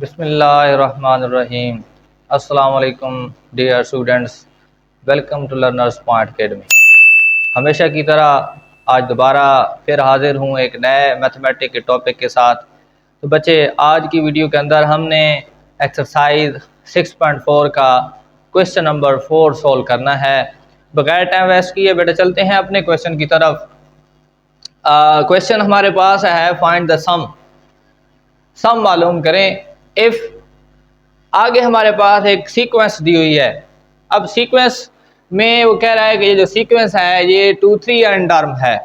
बिस्मिल्लाहिर्रहमानिर्रहीम। अस्सलाम वालेकुम dear students, welcome to Learners Point Academy. हमेशा की तरह आज दोबारा फिर हाजिर हूँ एक नए मैथमेटिक्स के टॉपिक के साथ। तो बच्चे, आज की वीडियो के अंदर हमने एक्सरसाइज 6.4 का क्वेश्चन नंबर 4 सॉल्व करना है। बगैर टाइम वेस्ट किए बेटा चलते हैं अपने क्वेश्चन की तरफ। क्वेश्चन हमारे पास है फाइंड द सम मालूम करें इफ़। आगे हमारे पास एक सीक्वेंस दी हुई है। अब सीक्वेंस में वो कह रहा है कि ये जो सीक्वेंस है ये 2 3 एंड टर्म है।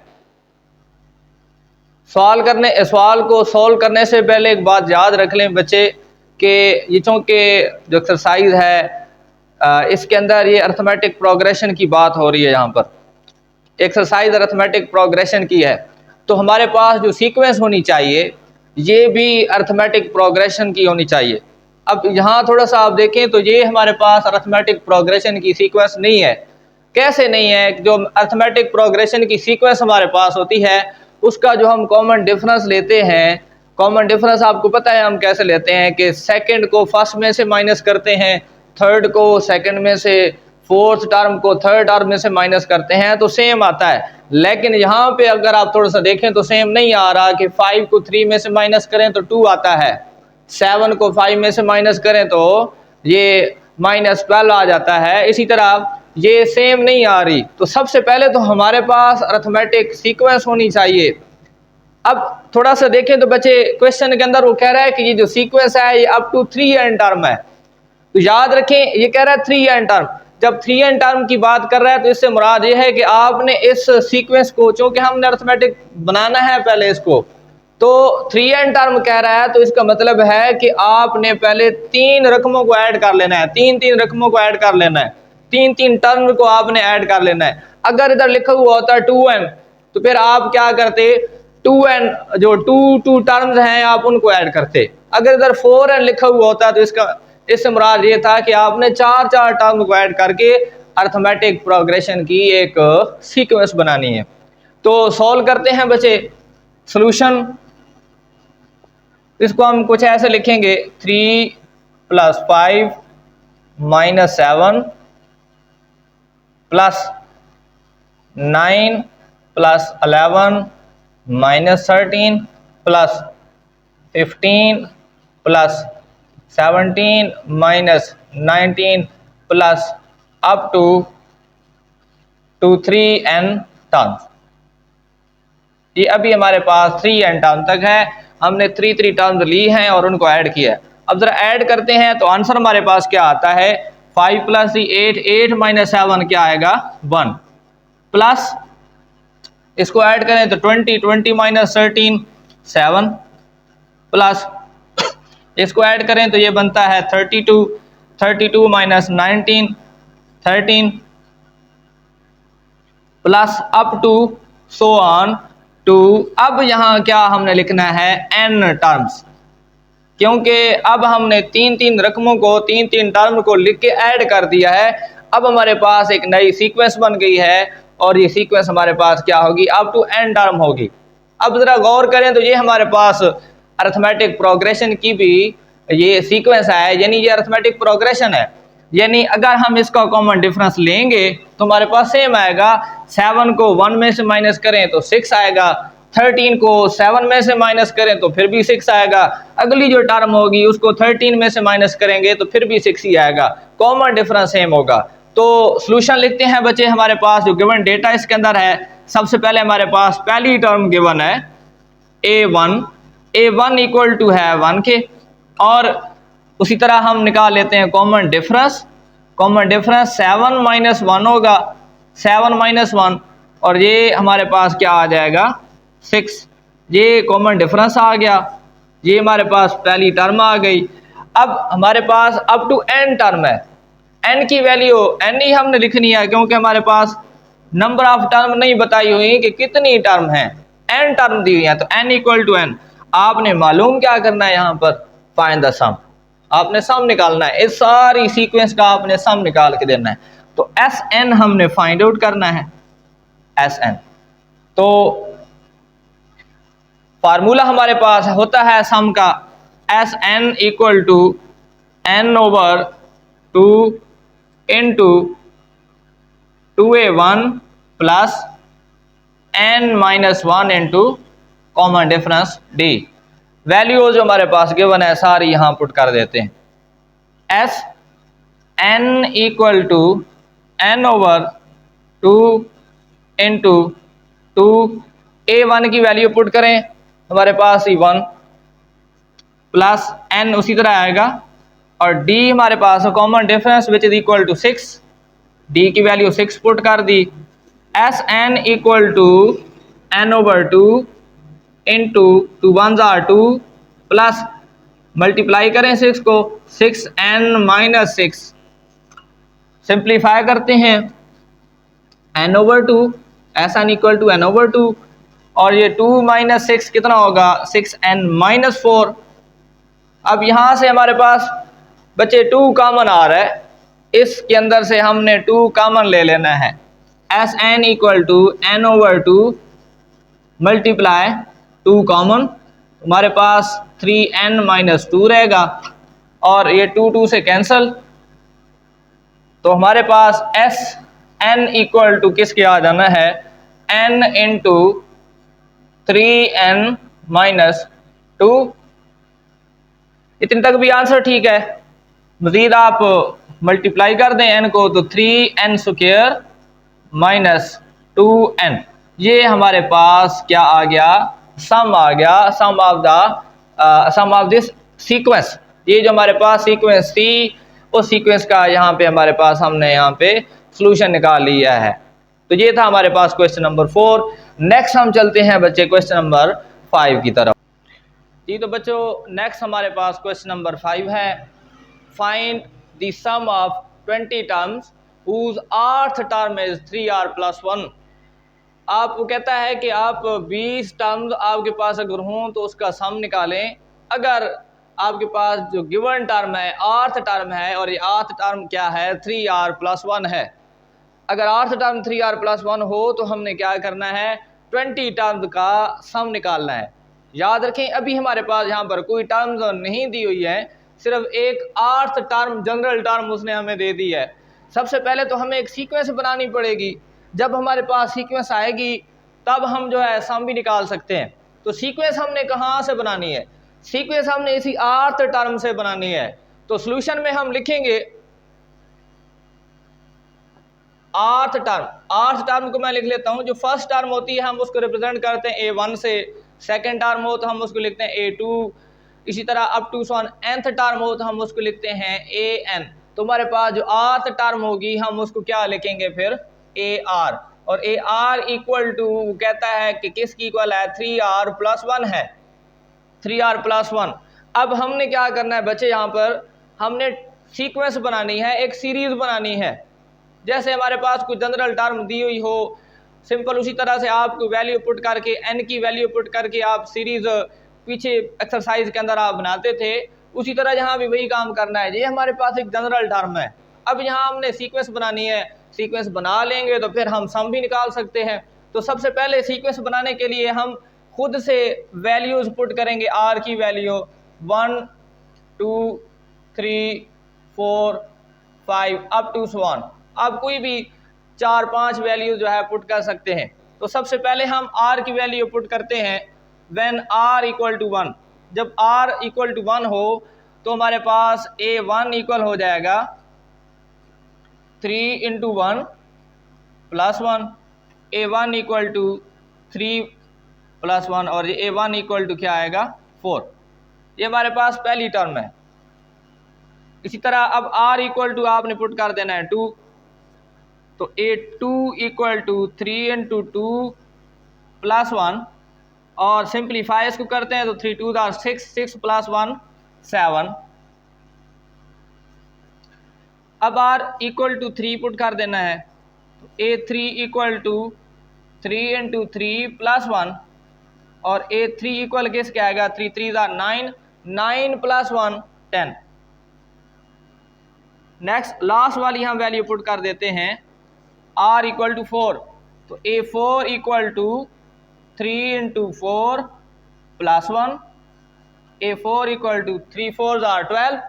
सवाल को सॉल्व करने से पहले एक बात याद रख लें बच्चे कि ये चूँकि जो एक्सरसाइज है इसके अंदर ये अर्थमेटिक प्रोग्रेशन की बात हो रही है। यहाँ पर एक्सरसाइज अर्थमेटिक प्रोग्रेशन की है, तो हमारे पास जो सीक्वेंस होनी चाहिए ये भी अर्थमेटिक प्रोग्रेशन की होनी चाहिए। अब यहाँ थोड़ा सा आप देखें तो ये हमारे पास अर्थमेटिक प्रोग्रेशन की सीक्वेंस नहीं है। कैसे नहीं है? जो अर्थमेटिक प्रोग्रेशन की सीक्वेंस हमारे पास होती है उसका जो हम कॉमन डिफरेंस लेते हैं, कॉमन डिफरेंस आपको पता है हम कैसे लेते हैं कि सेकंड को फर्स्ट में से माइनस करते हैं, थर्ड को सेकंड में से, फोर्थ टर्म को थर्ड टर्म में से माइनस करते हैं तो सेम आता है। लेकिन यहाँ पे अगर आप थोड़ा सा देखें तो सेम नहीं आ रहा कि 5 को 3 में से माइनस करें तो 2 आता है, 7 को 5 में से माइनस करें तो ये -12 आ जाता है। इसी तरह ये सेम नहीं आ रही। तो सबसे पहले तो हमारे पास अर्थमेटिक सीक्वेंस होनी चाहिए। अब थोड़ा सा देखें तो बच्चे क्वेश्चन के अंदर वो कह रहा है कि ये जो सीक्वेंस है ये अप टू 3 एन टर्म है। तो याद रखें ये कह रहा है 3 एन टर्म। जब 3 एन टर्म की बात कर रहा है तो इससे मुराद ये है कि आपने इस सीक्वेंस को, चूंकि हमने अर्थमेटिक बनाना है पहले इसको, तो 3 एन टर्म कह रहा है तो इसका मतलब है कि आपने पहले 3 रकमों को ऐड कर लेना है, 3 रकमों को ऐड कर लेना है, 3 टर्म को आपने ऐड कर लेना है। अगर इधर लिखा हुआ होता 2n तो फिर आप क्या करते, 2n जो 2 टर्म्स हैं आप उनको ऐड करते। अगर इधर 4n लिखा हुआ होता तो इससे मुराद ये था कि आपने 4 टर्म को ऐड करके अर्थमेटिक प्रोग्रेशन की एक सीक्वेंस बनानी है। तो सॉल्व करते हैं बच्चे सॉल्यूशन। इसको हम कुछ ऐसे लिखेंगे 3 + 5 - 7 + 9 + 11 - 13 + 15 + 17 - 19 + up to 3n टर्म्स। ये अभी हमारे पास 3n टर्म तक है। हमने 3 टर्म्स ली हैं और उनको ऐड किया है। अब जरा ऐड करते हैं तो आंसर हमारे पास क्या आता है, 5 + 3 8 - 7 क्या आएगा 1, प्लस इसको ऐड करें तो 20 - 13 7, प्लस इसको ऐड करें तो ये बनता है 32 - 19 13, plus up to so on two. अब यहाँ क्या हमने लिखना है n टर्म्स, क्योंकि अब हमने 3 रकमों को 3 टर्म को लिख के ऐड कर दिया है। अब हमारे पास एक नई सीक्वेंस बन गई है और ये सीक्वेंस हमारे पास क्या होगी, अप टू n टर्म होगी। अब जरा गौर करें तो ये हमारे पास अर्थमेटिक प्रोग्रेशन की भी ये सीक्वेंस है, यानी ये अर्थमेटिक प्रोग्रेशन है। यानी अगर हम इसका कॉमन डिफरेंस लेंगे तो हमारे पास सेम आएगा। 7 को 1 में से माइनस करें तो 6 आएगा, 13 को 7 में से माइनस करें तो फिर भी 6 आएगा, अगली जो टर्म होगी उसको 13 में से माइनस करेंगे तो फिर भी 6 ही आएगा, कॉमन डिफरेंस सेम होगा। तो सॉल्यूशन लिखते हैं बच्चे। हमारे पास जो गिवन डेटा इसके अंदर है, सबसे पहले हमारे पास पहली टर्म गिवन है a1 इक्वल टू है 1 के, और उसी तरह हम निकाल लेते हैं कॉमन डिफरेंस। कॉमन डिफरेंस 7 - 1 होगा, 7 - 1, और ये हमारे पास क्या आ जाएगा 6। ये कॉमन डिफरेंस आ गया, ये हमारे पास पहली टर्म आ गई। अब हमारे पास अप टू n टर्म है, n की वैल्यू n ही हमने लिखनी है क्योंकि हमारे पास नंबर ऑफ टर्म नहीं बताई हुई कि कितनी टर्म है, n टर्म दी हुई है। तो n इक्वल टू n आपने मालूम क्या करना है, यहाँ पर फाइंड द सम, आपने सम निकालना है। इस सारी सीक्वेंस का आपने सम निकाल के देना है। तो Sn हमने फाइंड आउट करना है, Sn। तो फार्मूला हमारे पास होता है सम का, S N equal to N over 2 into 2a1 plus n minus 1 into common difference d। Value जो हमारे पास गिवन है सारी यहां पुट कर देते हैं। S N equal to N over 2 into 2 a1 की वैल्यू पुट करें हमारे पास ही 1 प्लस n उसी तरह आएगा और d हमारे पास common difference which is equal to 6, d की वैल्यू 6 पुट कर दी। S N equal to N over 2 into 2 1 2 plus multiply करें 6 को 6n माइनस 6, सिंप्लीफाई करते हैं n over 2 S N equal to N over 2 और ये 2 माइनस 6 कितना होगा 6n माइनस 4। अब यहां से हमारे पास बच्चे 2 कॉमन आ रहा है, इसके अंदर से हमने 2 कॉमन ले लेना है। S N equal to N over 2 multiply 2 common, हमारे पास 3n माइनस 2 रहेगा और ये 2 2 से कैंसल, तो हमारे पास एस एन इक्वल टू किसके आ जाना है n इंटू 3n माइनस 2। इतने तक भी आंसर ठीक है। मजीद आप मल्टीप्लाई कर दें n को तो 3n स्क्वायर माइनस 2n, ये हमारे पास क्या आ गया सम आ गया, सम ऑफ दिस सीक्वेंस। ये जो हमारे पास सीक्वेंस थी उस सीक्वेंस का यहाँ पे हमारे पास हमने यहाँ पे सॉल्यूशन निकाल लिया है। तो ये था हमारे पास क्वेश्चन नंबर 4। नेक्स्ट हम चलते हैं बच्चे क्वेश्चन नंबर 5 की तरफ। जी तो बच्चों नेक्स्ट हमारे पास क्वेश्चन नंबर 5 है, find the sum of 20 terms whose rth term is 3r plus 1। आपको कहता है कि आप 20 टर्म्स आपके पास अगर हों तो उसका सम निकालें। अगर आपके पास जो गिवन टर्म है आर्थ टर्म है और ये आर्थ टर्म क्या है 3r प्लस 1 है, अगर आर्थ टर्म 3r प्लस 1 हो तो हमने क्या करना है 20 टर्म्स का सम निकालना है। याद रखें अभी हमारे पास यहाँ पर कोई टर्म्स नहीं दी हुई है, सिर्फ एक आर्थ टर्म जनरल टर्म उसने हमें दे दी है। सबसे पहले तो हमें एक सीक्वेंस बनानी पड़ेगी, जब हमारे पास सीक्वेंस आएगी तब हम जो है सम भी निकाल सकते हैं। तो सीक्वेंस हमने कहाँ से बनानी है, सीक्वेंस हमने इसी आर्थ टर्म से बनानी है। तो सॉल्यूशन में हम लिखेंगे आर्थ टर्म को मैं लिख लेता हूं। जो फर्स्ट टर्म होती है हम उसको रिप्रेजेंट करते हैं a1 से, सेकंड टर्म हो तो हम उसको लिखते हैं a2, इसी तरह अप टू सन nth टर्म हो तो हम उसको लिखते हैं an। तो हमारे पास जो आर्थ टर्म होगी हम उसको क्या लिखेंगे फिर ar, और ar इक्वल टू कहता है कि किसकी इक्वल है 3r प्लस 1 है, 3r प्लस 1। अब हमने क्या करना है बच्चे, यहाँ पर हमने सीक्वेंस बनानी है, एक सीरीज बनानी है। जैसे हमारे पास कोई जनरल टर्म दी हुई हो, सिंपल उसी तरह से आप कोई वैल्यू पुट करके n की वैल्यू पुट करके आप सीरीज पीछे एक्सरसाइज के अंदर आप बनाते थे, उसी तरह यहाँ भी वही काम करना है। ये हमारे पास एक जनरल टर्म है। अब यहाँ हमने सीक्वेंस बनानी है, सीक्वेंस बना लेंगे तो फिर हम सम भी निकाल सकते हैं। तो सबसे पहले सीक्वेंस बनाने के लिए हम खुद से वैल्यूज पुट करेंगे, r की वैल्यू 1 2 3 4 5 अप टू 1। आप कोई भी 4-5 वैल्यू जो है पुट कर सकते हैं। तो सबसे पहले हम r की वैल्यू पुट करते हैं व्हेन r इक्वल टू 1। जब r इक्वल टू 1 हो तो हमारे पास a1 इक्वल हो जाएगा 3 into 1 plus 1, a1 equal to 3 plus 1 और ये a1 इक्वल टू क्या आएगा 4। ये हमारे पास पहली टर्म है। इसी तरह अब r इक्वल टू आपने पुट कर देना है 2, तो a2 equal to 3 into 2 plus 1 और सिंप्लीफाई इसको करते हैं तो 3 2 6, 6 प्लस 1 7। अब r इक्वल टू 3 पुट कर देना है, तो a3 equal to 3 into 3 plus 1 और a3 इक्वल किसके आएगा 3 3 9, 9 प्लस 1 10। नेक्स्ट लास्ट वाली हम वैल्यू पुट कर देते हैं r इक्वल टू 4, तो a4 equal to 3 into 4 plus 1 A4 equal to 3 4 or 12,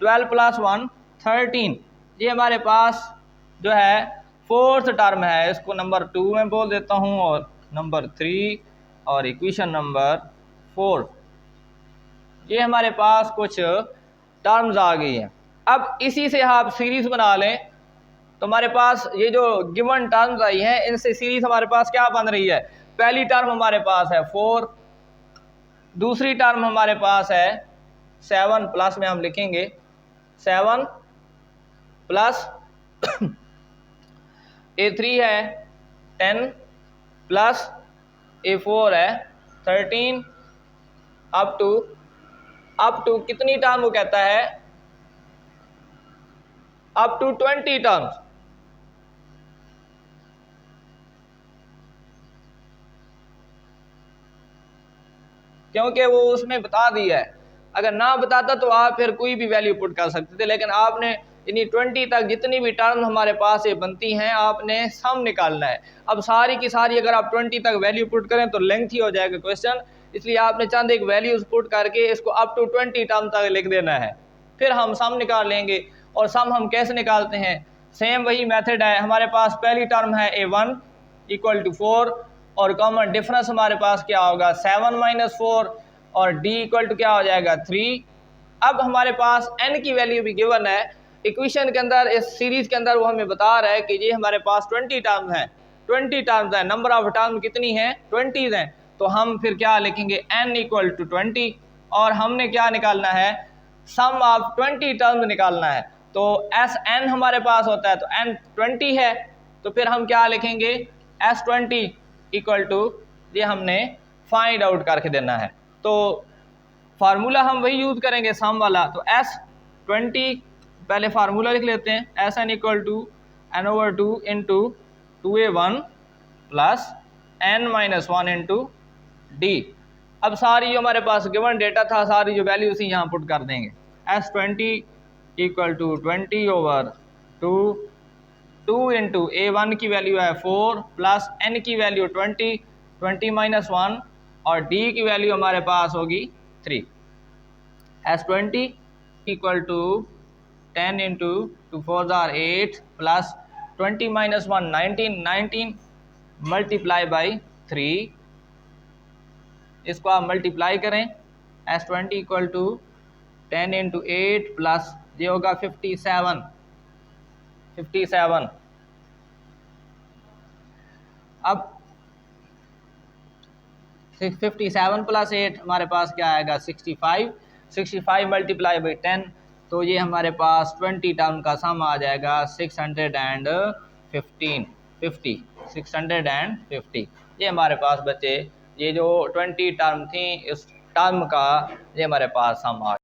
12 plus 1 13। ये हमारे पास जो है फोर्थ टर्म है, इसको नंबर 2 में बोल देता हूँ और नंबर 3 और इक्वेशन नंबर 4। ये हमारे पास कुछ टर्म्स आ गई हैं। अब इसी से आप सीरीज बना लें तो हमारे पास ये जो गिवन टर्म्स आई हैं इनसे सीरीज हमारे पास क्या बन रही है। पहली टर्म हमारे पास है 4, दूसरी टर्म हमारे पास है 7, प्लस में हम लिखेंगे 7 प्लस A3 है 10 प्लस A4 है 13 अप टू कितनी टर्म वो कहता है, अप टू 20 टर्म्स। क्योंकि वो उसमें बता दिया है, अगर ना बताता तो आप फिर कोई भी वैल्यू पुट कर सकते थे, लेकिन आपने यानी 20 तक जितनी भी टर्म हमारे पास ये बनती हैं आपने सम निकालना है। अब सारी की सारी अगर आप 20 तक वैल्यू पुट करें तो लेंथी हो जाएगा क्वेश्चन, इसलिए आपने चंद एक वैल्यूज पुट करके इसको अप टू 20 टर्म तक लिख देना है, फिर हम सम निकाल लेंगे। और सम हम कैसे निकालते हैं, सेम वही मेथड है। हमारे पास पहली टर्म है A1 इक्वल टू 4 और कॉमन डिफरेंस हमारे पास क्या होगा 7 माइनस 4 और D इक्वल टू क्या हो जाएगा 3। अब हमारे पास n की वैल्यू भी गिवन है इक्वेशन के अंदर, इस सीरीज के अंदर वो हमें बता रहा है कि ये हमारे पास 20 टर्म्स हैं, 20 टर्म्स हैं, नंबर ऑफ टर्म कितनी है 20 हैं। तो हम फिर क्या लिखेंगे n इक्वल टू 20 और हमने क्या निकालना है सम ऑफ 20 टर्म्स निकालना है। तो Sn हमारे पास होता है तो n 20 है, तो फिर हम क्या लिखेंगे S20 इक्वल टू ये हमने फाइंड आउट करके देना है। तो फार्मूला हम वही यूज करेंगे सम वाला, तो S20 पहले फार्मूला लिख लेते हैं Sn equal to n/2 into 2a1 plus n minus 1 into D। अब सारी जो हमारे पास गिवन डेटा था सारी जो वैल्यूज थी यहाँ पुट कर देंगे। S20 equal to 20/2 2 into A1 की वैल्यू है 4 प्लस n की वैल्यू 20 माइनस 1 और D की वैल्यू हमारे पास होगी 3। S20 equal to 10 into 2 4 8 plus 20 minus 1 19 multiply by 3, इसको आप मल्टीप्लाई करें। S20 equal to 10 into 8 plus ये होगा 57 अब 57 प्लस 8 हमारे पास क्या आएगा 65 मल्टीप्लाई बाई 10, तो ये हमारे पास 20 टर्म का सम आ जाएगा 650। ये हमारे पास बचे ये जो 20 टर्म थी इस टर्म का ये हमारे पास सम आ